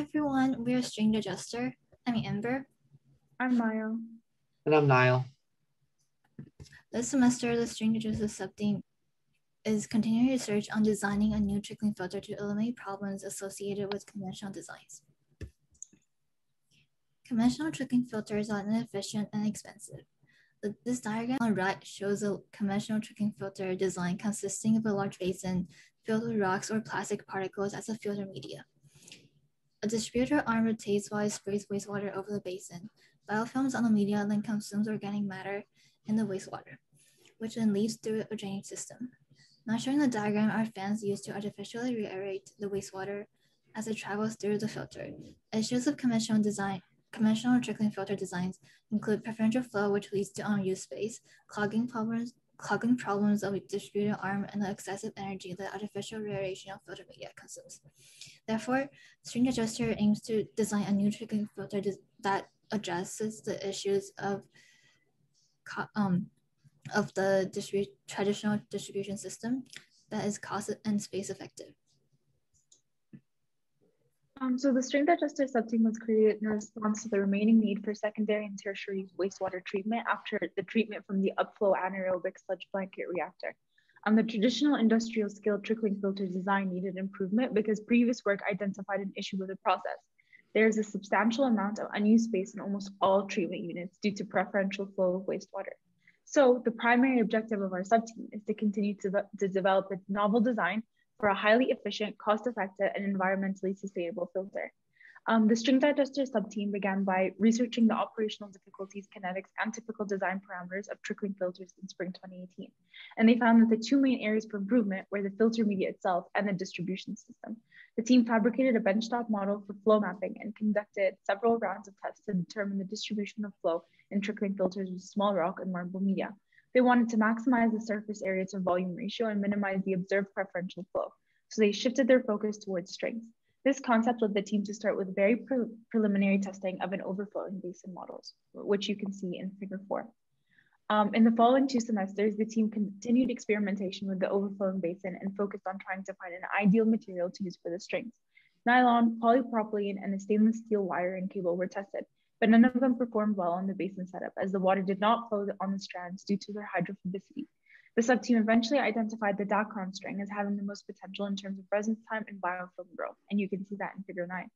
everyone, we're String Adjuster. I'm Amber. I'm Maya. And I'm Niall. This semester, the String Adjuster subteam is continuing research on designing a new trickling filter to eliminate problems associated with conventional designs. Conventional trickling filters are inefficient and expensive. This diagram on the right shows a conventional trickling filter design consisting of a large basin filled with rocks or plastic particles as a filter media. A distributor arm rotates while it sprays wastewater over the basin. Biofilms on the media then consumes organic matter in the wastewater, which then leaves through a drainage system. Now showing the diagram are fans used to artificially reaerate the wastewater as it travels through the filter. Issues of conventional trickling filter designs include preferential flow, which leads to unused space, clogging problems of a distributor arm, and the excessive energy that artificial reaeration of filter media consumes. Therefore, String Adjuster aims to design a new trickling filter that addresses the issues of the traditional distribution system that is cost and space effective. So the String Adjuster subteam was created in response to the remaining need for secondary and tertiary wastewater treatment after the treatment from the upflow anaerobic sludge blanket reactor. The traditional industrial scale trickling filter design needed improvement because previous work identified an issue with the process. There is a substantial amount of unused space in almost all treatment units due to preferential flow of wastewater. So the primary objective of our subteam is to continue to develop a novel design for a highly efficient, cost-effective, and environmentally sustainable filter. The String Adjuster subteam began by researching the operational difficulties, kinetics, and typical design parameters of trickling filters in spring 2018. And they found that the two main areas for improvement were the filter media itself and the distribution system. The team fabricated a benchtop model for flow mapping and conducted several rounds of tests to determine the distribution of flow in trickling filters with small rock and marble media. They wanted to maximize the surface area to volume ratio and minimize the observed preferential flow. So they shifted their focus towards strings. This concept led the team to start with very preliminary testing of an overflowing basin models, which you can see in figure 4. In the following 2 semesters, the team continued experimentation with the overflowing basin and focused on trying to find an ideal material to use for the strings. Nylon, polypropylene, and a stainless steel wire and cable were tested, but none of them performed well on the basin setup as the water did not flow on the strands due to their hydrophobicity. The subteam eventually identified the Dacron string as having the most potential in terms of residence time and biofilm growth, and you can see that in figure 9.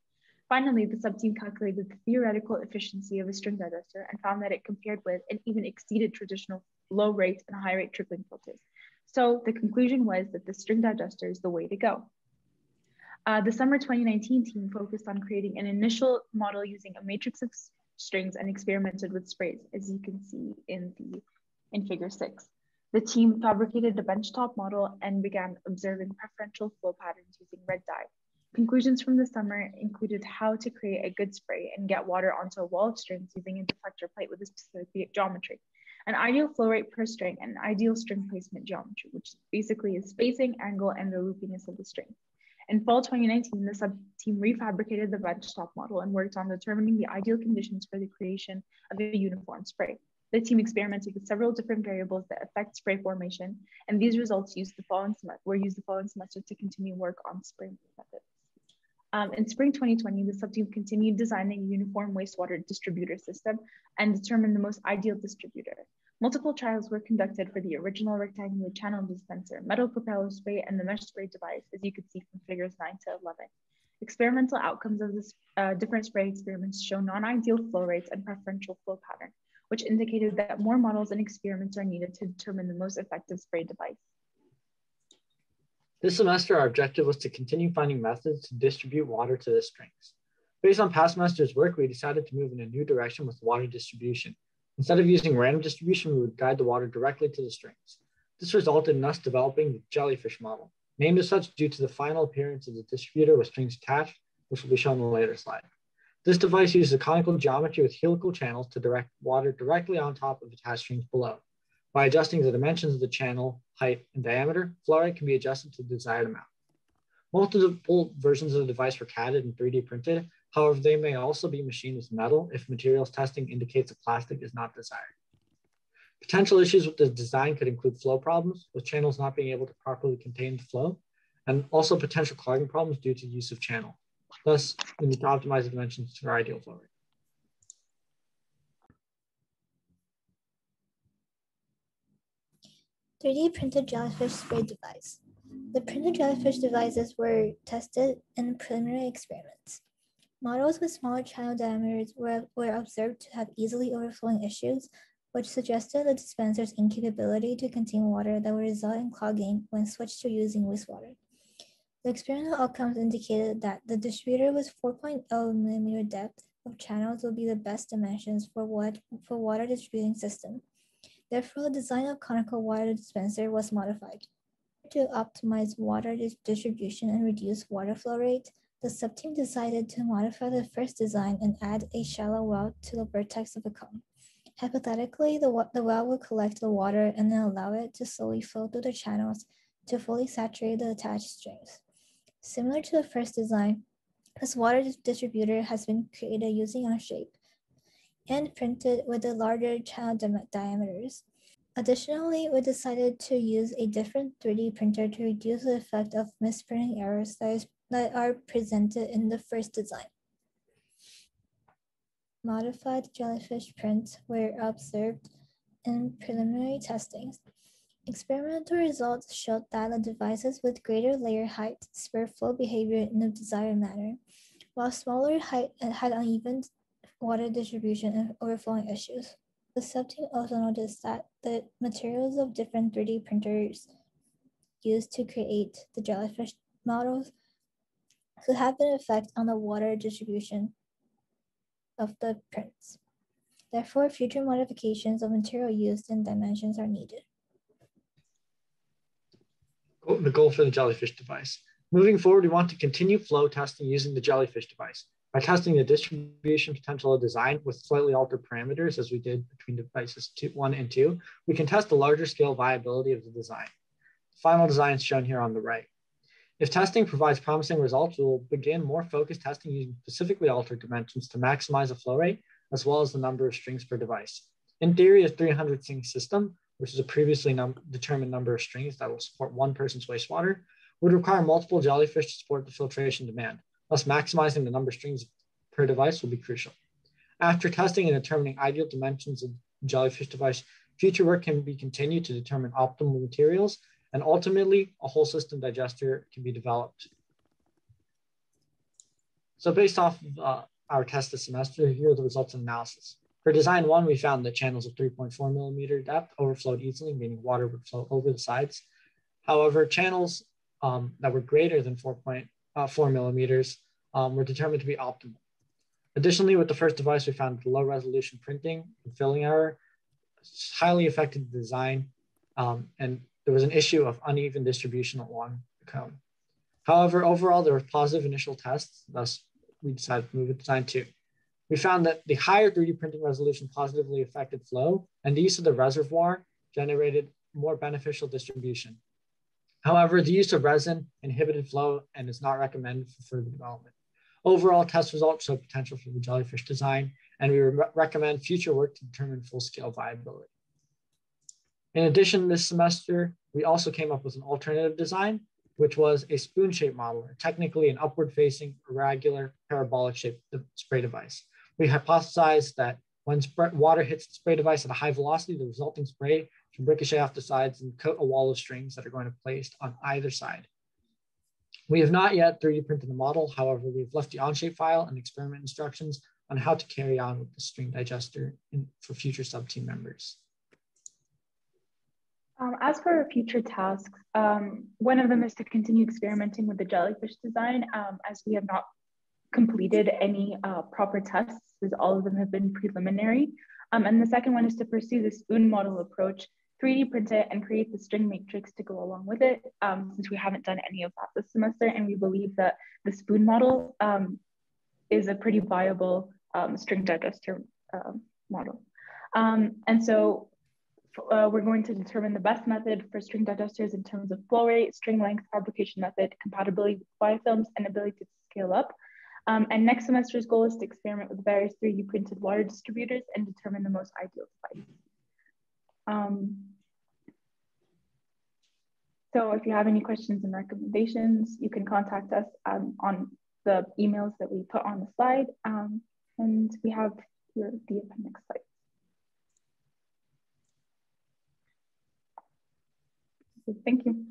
Finally, the subteam calculated the theoretical efficiency of a String Adjuster and found that it compared with and even exceeded traditional low rate and high rate trickling filters. So the conclusion was that the String Adjuster is the way to go. The summer 2019 team focused on creating an initial model using a matrix of strings and experimented with sprays, as you can see in figure 6. The team fabricated a benchtop model and began observing preferential flow patterns using red dye. Conclusions from the summer included how to create a good spray and get water onto a wall of strings using a deflector plate with a specific geometry, an ideal flow rate per string, and an ideal string placement geometry, which basically is spacing, angle, and the loopiness of the string. In fall 2019, the sub-team refabricated the benchtop model and worked on determining the ideal conditions for the creation of a uniform spray. The team experimented with several different variables that affect spray formation, and these results were used the following semester to continue work on spray methods. In spring 2020, the subteam continued designing a uniform wastewater distributor system and determined the most ideal distributor. Multiple trials were conducted for the original rectangular channel dispenser, metal propeller spray, and the mesh spray device, as you could see from figures 9 to 11. Experimental outcomes of this different spray experiments show non-ideal flow rates and preferential flow pattern, which indicated that more models and experiments are needed to determine the most effective spray device. This semester, our objective was to continue finding methods to distribute water to the strings. Based on past semester's work, we decided to move in a new direction with water distribution. Instead of using random distribution, we would guide the water directly to the strings. This resulted in us developing the jellyfish model, named as such due to the final appearance of the distributor with strings attached, which will be shown in a later slide. This device uses a conical geometry with helical channels to direct water directly on top of attached strings below. By adjusting the dimensions of the channel, height, and diameter, flow rate can be adjusted to the desired amount. Multiple versions of the device were CADed and 3D printed. However, they may also be machined with metal if materials testing indicates that plastic is not desired. Potential issues with the design could include flow problems, with channels not being able to properly contain the flow, and also potential clogging problems due to use of channel. Thus, we need to optimize the dimensions to our ideal flow rate. "3D printed jellyfish spray device." The printed jellyfish devices were tested in preliminary experiments. Models with smaller channel diameters were observed to have easily overflowing issues, which suggested the dispenser's incapability to contain water that would result in clogging when switched to using wastewater. The experimental outcomes indicated that the distributor with 4.0 millimeter depth of channels would be the best dimensions for water distributing system. Therefore, the design of conical water dispenser was modified. To optimize water distribution and reduce water flow rate, the subteam decided to modify the first design and add a shallow well to the vertex of the cone. Hypothetically, the well would collect the water and then allow it to slowly flow through the channels to fully saturate the attached strings. Similar to the first design, this water distributor has been created using Onshape and printed with the larger channel diameters. Additionally, we decided to use a different 3D printer to reduce the effect of misprinting errors that are presented in the first design. Modified jellyfish prints were observed in preliminary testings. Experimental results showed that the devices with greater layer height spur flow behavior in the desired manner, while smaller height had uneven water distribution and overflowing issues. The subteam also noticed that the materials of different 3D printers used to create the jellyfish models could have an effect on the water distribution of the prints. Therefore, future modifications of material used and dimensions are needed. The goal for the jellyfish device. Moving forward, we want to continue flow testing using the jellyfish device. By testing the distribution potential of design with slightly altered parameters, as we did between devices 1 and 2, we can test the larger scale viability of the design. The final design is shown here on the right. If testing provides promising results, we will begin more focused testing using specifically altered dimensions to maximize the flow rate, as well as the number of strings per device. In theory, a 300 string system, which is a previously determined number of strings that will support one person's wastewater, would require multiple jellyfish to support the filtration demand. Thus, maximizing the number of strings per device will be crucial. After testing and determining ideal dimensions of the jellyfish device, future work can be continued to determine optimal materials, and ultimately, a whole system digester can be developed. So based off of our test this semester, here are the results of analysis. For design 1, we found that channels of 3.4 millimeter depth overflowed easily, meaning water would flow over the sides. However, channels that were greater than 4.4 millimeters were determined to be optimal. Additionally, with the first device, we found the low resolution printing and filling error highly affected the design, and there was an issue of uneven distribution along the cone. However, overall, there were positive initial tests, thus we decided to move to design 2. We found that the higher 3D printing resolution positively affected flow, and the use of the reservoir generated more beneficial distribution. However, the use of resin inhibited flow and is not recommended for further development. Overall, test results show potential for the jellyfish design, and we recommend future work to determine full-scale viability. In addition, this semester, we also came up with an alternative design, which was a spoon-shaped model, or technically an upward-facing, irregular, parabolic-shaped spray device. We hypothesized that when water hits the spray device at a high velocity, the resulting spray can ricochet off the sides and coat a wall of strings that are going to be placed on either side. We have not yet 3D printed the model. However, we've left the Onshape file and experiment instructions on how to carry on with the string digester for future sub-team members. As for our future tasks, one of them is to continue experimenting with the jellyfish design, as we have not completed any proper tests, as all of them have been preliminary. And the second one is to pursue the spoon model approach, 3D print it and create the string matrix to go along with it, since we haven't done any of that this semester, and we believe that the spoon model is a pretty viable string digester model. And so we're going to determine the best method for string digesters in terms of flow rate, string length, fabrication method, compatibility with biofilms, and ability to scale up. And next semester's goal is to experiment with various 3D printed water distributors and determine the most ideal device. So if you have any questions and recommendations, you can contact us on the emails that we put on the slide. And we have here the appendix slide. So thank you.